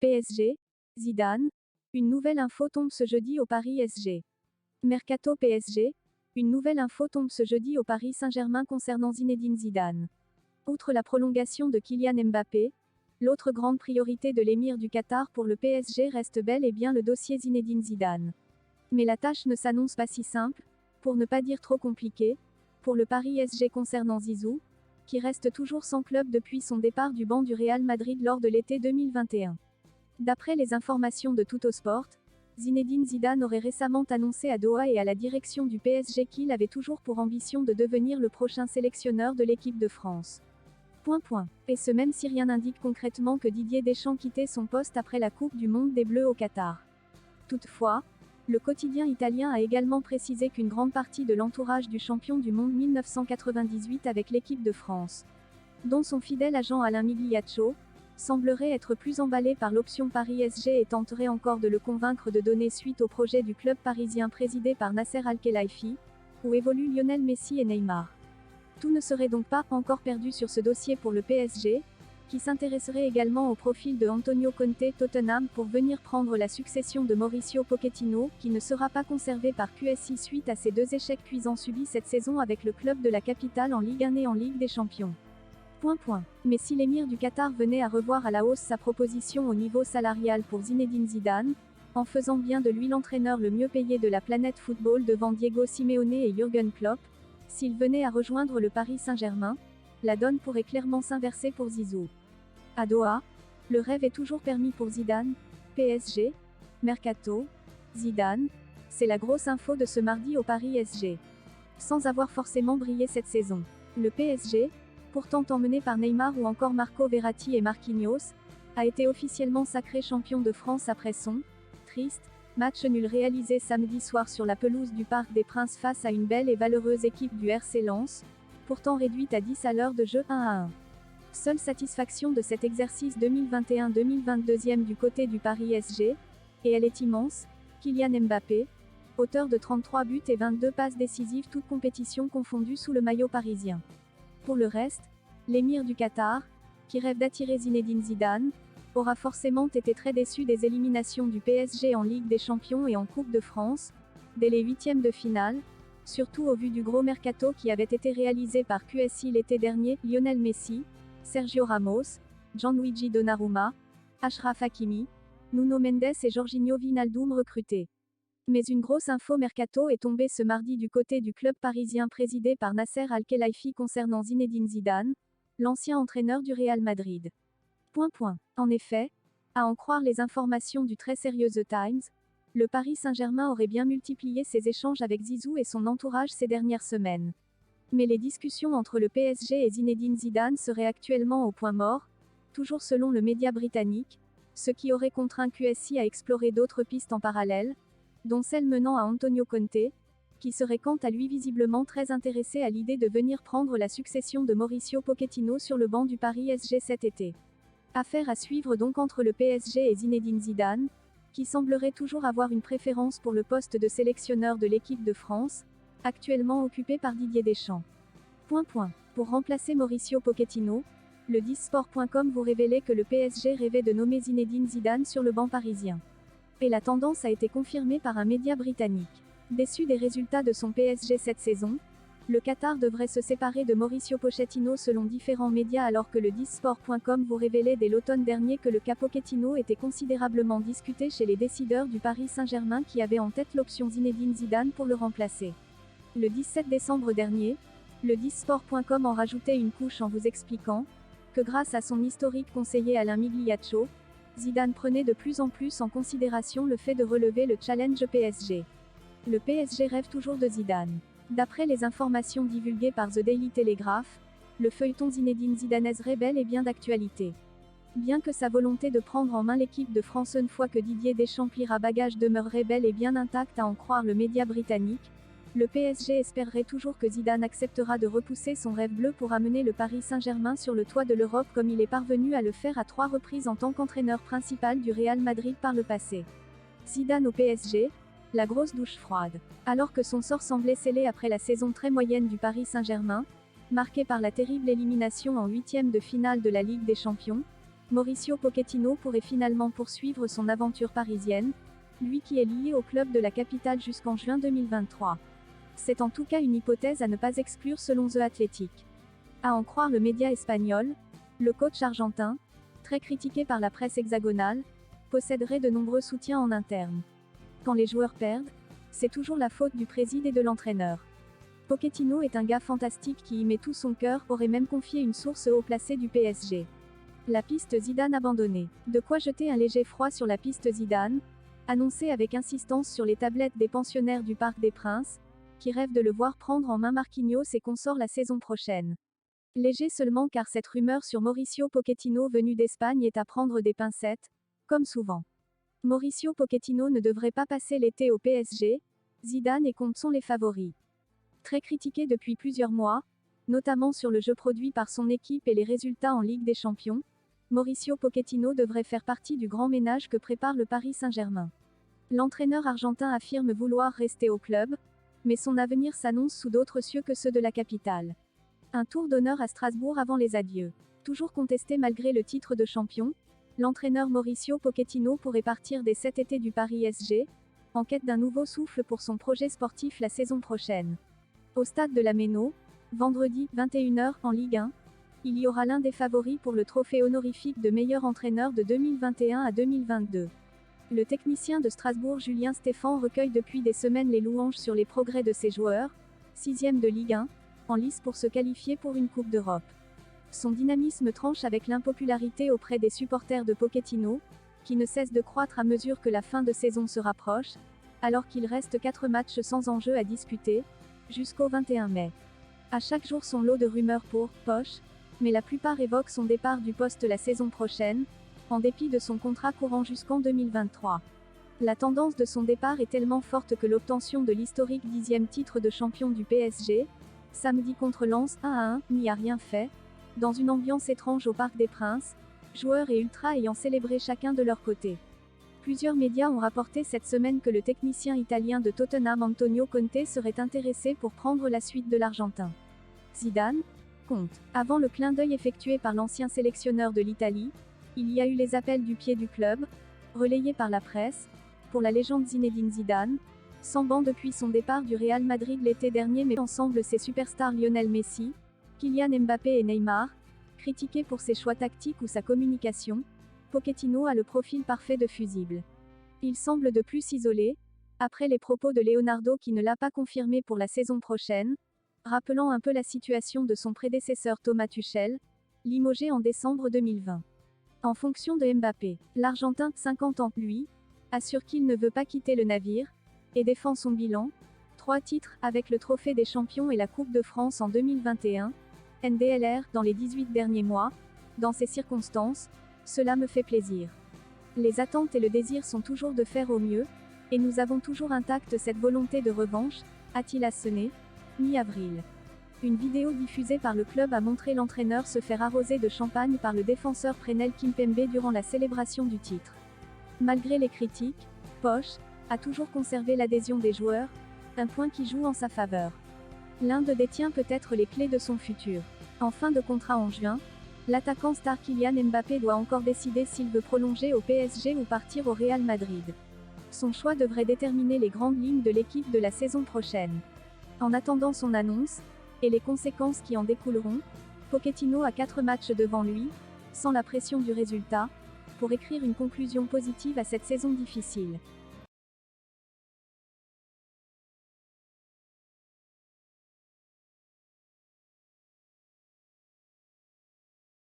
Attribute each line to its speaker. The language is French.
Speaker 1: PSG, Zidane. Une nouvelle info tombe ce jeudi au Paris SG. Mercato PSG. Une nouvelle info tombe ce jeudi au Paris Saint-Germain concernant Zinedine Zidane. Outre la prolongation de Kylian Mbappé, l'autre grande priorité de l'émir du Qatar pour le PSG reste bel et bien le dossier Zinedine Zidane. Mais la tâche ne s'annonce pas si simple, pour ne pas dire trop compliquée, pour le Paris SG concernant Zizou, qui reste toujours sans club depuis son départ du banc du Real Madrid lors de l'été 2021. D'après les informations de Tuttosport, Zinedine Zidane aurait récemment annoncé à Doha et à la direction du PSG qu'il avait toujours pour ambition de devenir le prochain sélectionneur de l'équipe de France. Et ce même si rien n'indique concrètement que Didier Deschamps quittait son poste après la Coupe du Monde des Bleus au Qatar. Toutefois, le quotidien italien a également précisé qu'une grande partie de l'entourage du champion du monde 1998 avec l'équipe de France, dont son fidèle agent Alain Migliaccio, semblerait être plus emballé par l'option Paris SG et tenterait encore de le convaincre de donner suite au projet du club parisien présidé par Nasser Al-Khelaifi, où évoluent Lionel Messi et Neymar. Tout ne serait donc pas encore perdu sur ce dossier pour le PSG, qui s'intéresserait également au profil de Antonio Conte Tottenham pour venir prendre la succession de Mauricio Pochettino, qui ne sera pas conservé par QSI suite à ses 2 échecs cuisants subis cette saison avec le club de la capitale en Ligue 1 et en Ligue des Champions. Mais si l'émir du Qatar venait à revoir à la hausse sa proposition au niveau salarial pour Zinedine Zidane, en faisant bien de lui l'entraîneur le mieux payé de la planète football devant Diego Simeone et Jürgen Klopp, s'il venait à rejoindre le Paris Saint-Germain, la donne pourrait clairement s'inverser pour Zizou. À Doha, le rêve est toujours permis pour Zidane. PSG, Mercato, Zidane, c'est la grosse info de ce mardi au Paris SG. Sans avoir forcément brillé cette saison, le PSG, pourtant emmené par Neymar ou encore Marco Verratti et Marquinhos, a été officiellement sacré champion de France après son triste match nul réalisé samedi soir sur la pelouse du Parc des Princes face à une belle et valeureuse équipe du RC Lens, pourtant réduite à 10 à l'heure de jeu 1-1. Seule satisfaction de cet exercice 2021-2022 du côté du Paris SG, et elle est immense, Kylian Mbappé, auteur de 33 buts et 22 passes décisives toutes compétitions confondues sous le maillot parisien. Pour le reste, l'émir du Qatar, qui rêve d'attirer Zinedine Zidane, aura forcément été très déçu des éliminations du PSG en Ligue des Champions et en Coupe de France, dès les 8e de finale, surtout au vu du gros mercato qui avait été réalisé par QSI l'été dernier, Lionel Messi, Sergio Ramos, Gianluigi Donnarumma, Achraf Hakimi, Nuno Mendes et Jorginho Wijnaldum recrutés. Mais une grosse info mercato est tombée ce mardi du côté du club parisien présidé par Nasser Al-Khelaifi concernant Zinedine Zidane, l'ancien entraîneur du Real Madrid. En effet, à en croire les informations du très sérieux The Times, le Paris Saint-Germain aurait bien multiplié ses échanges avec Zizou et son entourage ces dernières semaines. Mais les discussions entre le PSG et Zinedine Zidane seraient actuellement au point mort, toujours selon le média britannique, ce qui aurait contraint QSI à explorer d'autres pistes en parallèle, dont celle menant à Antonio Conte, qui serait quant à lui visiblement très intéressé à l'idée de venir prendre la succession de Mauricio Pochettino sur le banc du Paris SG cet été. Affaire à suivre donc entre le PSG et Zinedine Zidane, qui semblerait toujours avoir une préférence pour le poste de sélectionneur de l'équipe de France, actuellement occupé par Didier Deschamps. Pour remplacer Mauricio Pochettino, le 10sport.com vous révélait que le PSG rêvait de nommer Zinedine Zidane sur le banc parisien. Et la tendance a été confirmée par un média britannique. Déçu des résultats de son PSG cette saison, le Qatar devrait se séparer de Mauricio Pochettino selon différents médias alors que le 10sport.com vous révélait dès l'automne dernier que le cas Pochettino était considérablement discuté chez les décideurs du Paris Saint-Germain qui avaient en tête l'option Zinedine Zidane pour le remplacer. Le 17 décembre dernier, le 10sport.com en rajoutait une couche en vous expliquant que grâce à son historique conseiller Alain Migliaccio, Zidane prenait de plus en plus en considération le fait de relever le challenge PSG. Le PSG rêve toujours de Zidane. D'après les informations divulguées par The Daily Telegraph, le feuilleton Zinedine Zidane's bel et bien d'actualité. Bien que sa volonté de prendre en main l'équipe de France une fois que Didier Deschamps pliera bagage demeurerait bel et bien intacte à en croire le média britannique, le PSG espérerait toujours que Zidane acceptera de repousser son rêve bleu pour amener le Paris Saint-Germain sur le toit de l'Europe comme il est parvenu à le faire à 3 reprises en tant qu'entraîneur principal du Real Madrid par le passé. Zidane au PSG, la grosse douche froide. Alors que son sort semblait scellé après la saison très moyenne du Paris Saint-Germain, marquée par la terrible élimination en 8e de finale de la Ligue des Champions, Mauricio Pochettino pourrait finalement poursuivre son aventure parisienne, lui qui est lié au club de la capitale jusqu'en juin 2023. C'est en tout cas une hypothèse à ne pas exclure selon The Athletic. À en croire le média espagnol, le coach argentin, très critiqué par la presse hexagonale, posséderait de nombreux soutiens en interne. Quand les joueurs perdent, c'est toujours la faute du président et de l'entraîneur. Pochettino est un gars fantastique qui y met tout son cœur, aurait même confié une source haut placée du PSG. La piste Zidane abandonnée. De quoi jeter un léger froid sur la piste Zidane, annoncé avec insistance sur les tablettes des pensionnaires du Parc des Princes, qui rêvent de le voir prendre en main Marquinhos et consorts la saison prochaine. Léger seulement car cette rumeur sur Mauricio Pochettino venu d'Espagne est à prendre des pincettes, comme souvent. Mauricio Pochettino ne devrait pas passer l'été au PSG, Zidane et Conte sont les favoris. Très critiqué depuis plusieurs mois, notamment sur le jeu produit par son équipe et les résultats en Ligue des Champions, Mauricio Pochettino devrait faire partie du grand ménage que prépare le Paris Saint-Germain. L'entraîneur argentin affirme vouloir rester au club, mais son avenir s'annonce sous d'autres cieux que ceux de la capitale. Un tour d'honneur à Strasbourg avant les adieux. Toujours contesté malgré le titre de champion, l'entraîneur Mauricio Pochettino pourrait partir dès cet été du Paris SG, en quête d'un nouveau souffle pour son projet sportif la saison prochaine. Au stade de la Méno, vendredi, 21h, en Ligue 1, il y aura l'un des favoris pour le trophée honorifique de meilleur entraîneur de 2021 à 2022. Le technicien de Strasbourg Julien Stéphan recueille depuis des semaines les louanges sur les progrès de ses joueurs, 6e de Ligue 1, en lice pour se qualifier pour une Coupe d'Europe. Son dynamisme tranche avec l'impopularité auprès des supporters de Pochettino, qui ne cesse de croître à mesure que la fin de saison se rapproche, alors qu'il reste 4 matchs sans enjeu à disputer, jusqu'au 21 mai. À chaque jour son lot de rumeurs pour Poche, mais la plupart évoquent son départ du poste la saison prochaine, en dépit de son contrat courant jusqu'en 2023. La tendance de son départ est tellement forte que l'obtention de l'historique 10e titre de champion du PSG, samedi contre Lens 1-1, n'y a rien fait, dans une ambiance étrange au Parc des Princes, joueurs et ultras ayant célébré chacun de leur côté. Plusieurs médias ont rapporté cette semaine que le technicien italien de Tottenham Antonio Conte serait intéressé pour prendre la suite de l'Argentin. Zidane, Conte. Avant le clin d'œil effectué par l'ancien sélectionneur de l'Italie, il y a eu les appels du pied du club, relayés par la presse, pour la légende Zinedine Zidane, sans banc depuis son départ du Real Madrid l'été dernier mais ensemble ses superstars Lionel Messi, Kylian Mbappé et Neymar, critiqués pour ses choix tactiques ou sa communication, Pochettino a le profil parfait de fusible. Il semble de plus s'isoler, après les propos de Leonardo qui ne l'a pas confirmé pour la saison prochaine, rappelant un peu la situation de son prédécesseur Thomas Tuchel, limogé en décembre 2020. En fonction de Mbappé, l'Argentin, 50 ans, lui, assure qu'il ne veut pas quitter le navire, et défend son bilan, 3 titres, avec le Trophée des Champions et la Coupe de France en 2021, NDLR, dans les 18 derniers mois, dans ces circonstances, cela me fait plaisir. Les attentes et le désir sont toujours de faire au mieux, et nous avons toujours intacte cette volonté de revanche, a-t-il asséné, mi-avril. Une vidéo diffusée par le club a montré l'entraîneur se faire arroser de champagne par le défenseur Presnel Kimpembe durant la célébration du titre. Malgré les critiques, Poche a toujours conservé l'adhésion des joueurs, un point qui joue en sa faveur. L'Inde détient peut-être les clés de son futur. En fin de contrat en juin, l'attaquant star Kylian Mbappé doit encore décider s'il veut prolonger au PSG ou partir au Real Madrid. Son choix devrait déterminer les grandes lignes de l'équipe de la saison prochaine. En attendant son annonce, et les conséquences qui en découleront, Pochettino a 4 matchs devant lui, sans la pression du résultat, pour écrire une conclusion positive à cette saison difficile.